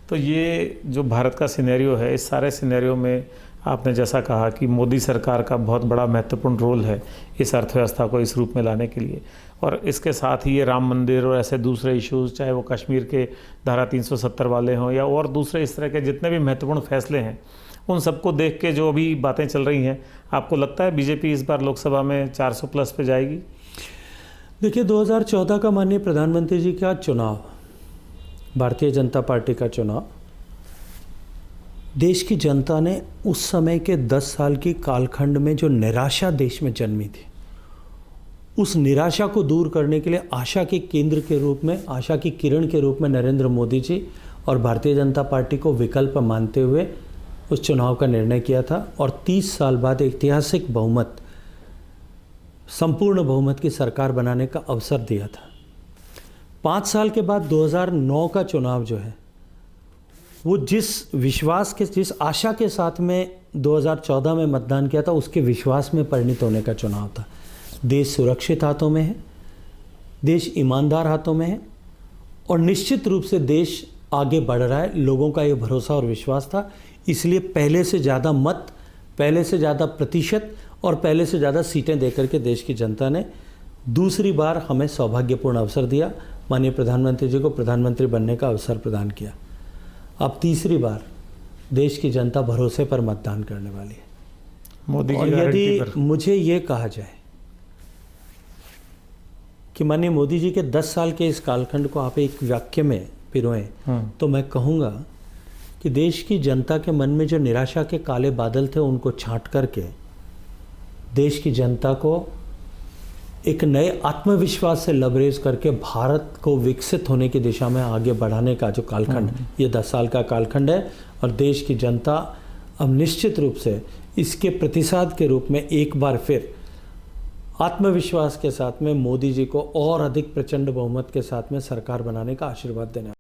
तो ये जो भारत का सिनेरियो है, इस सारे सिनेरियो में आपने जैसा कहा कि मोदी सरकार का बहुत बड़ा महत्वपूर्ण रोल है इस अर्थव्यवस्था को इस रूप में लाने के लिए, और इसके साथ ही ये राम मंदिर और ऐसे दूसरे इश्यूज़, चाहे वो कश्मीर के धारा 370 वाले हों या और दूसरे इस तरह के जितने भी महत्वपूर्ण फैसले हैं, उन सबको देख के जो अभी बातें चल रही हैं, आपको लगता है बीजेपी इस बार लोकसभा में 400 प्लस पे जाएगी? देखिए, 2014 का माननीय प्रधानमंत्री जी का चुनाव, भारतीय जनता पार्टी का चुनाव, देश की जनता ने उस समय के 10 साल की कालखंड में जो निराशा देश में जन्मी थी, उस निराशा को दूर करने के लिए आशा के केंद्र के रूप में, आशा की किरण के रूप में नरेंद्र मोदी जी और भारतीय जनता पार्टी को विकल्प मानते हुए उस चुनाव का निर्णय किया था और 30 साल बाद ऐतिहासिक बहुमत, संपूर्ण बहुमत की सरकार बनाने का अवसर दिया था। 5 साल के बाद 2009 का चुनाव जो है, वो जिस विश्वास के, जिस आशा के साथ में 2014 में मतदान किया था, उसके विश्वास में परिणत होने का चुनाव था। देश सुरक्षित हाथों में है, देश ईमानदार हाथों में है और निश्चित रूप से देश आगे बढ़ रहा है। लोगों का ये भरोसा और विश्वास था, इसलिए पहले से ज़्यादा मत, पहले से ज़्यादा प्रतिशत और पहले से ज़्यादा सीटें देकर के देश की जनता ने दूसरी बार हमें सौभाग्यपूर्ण अवसर दिया, माननीय प्रधानमंत्री जी को प्रधानमंत्री बनने का अवसर प्रदान किया। अब तीसरी बार देश की जनता भरोसे पर मतदान करने वाली है। मोदी और यदि मुझे ये कहा जाए कि माननीय मोदी जी के 10 साल के इस कालखंड को आप एक वाक्य में पिरोएं, तो मैं कहूँगा कि देश की जनता के मन में जो निराशा के काले बादल थे, उनको छांट करके देश की जनता को एक नए आत्मविश्वास से लबरेज करके भारत को विकसित होने की दिशा में आगे बढ़ाने का जो कालखंड, ये 10 साल का कालखंड है और देश की जनता अब निश्चित रूप से इसके प्रतिसाद के रूप में एक बार फिर आत्मविश्वास के साथ में मोदी जी को और अधिक प्रचंड बहुमत के साथ में सरकार बनाने का आशीर्वाद देने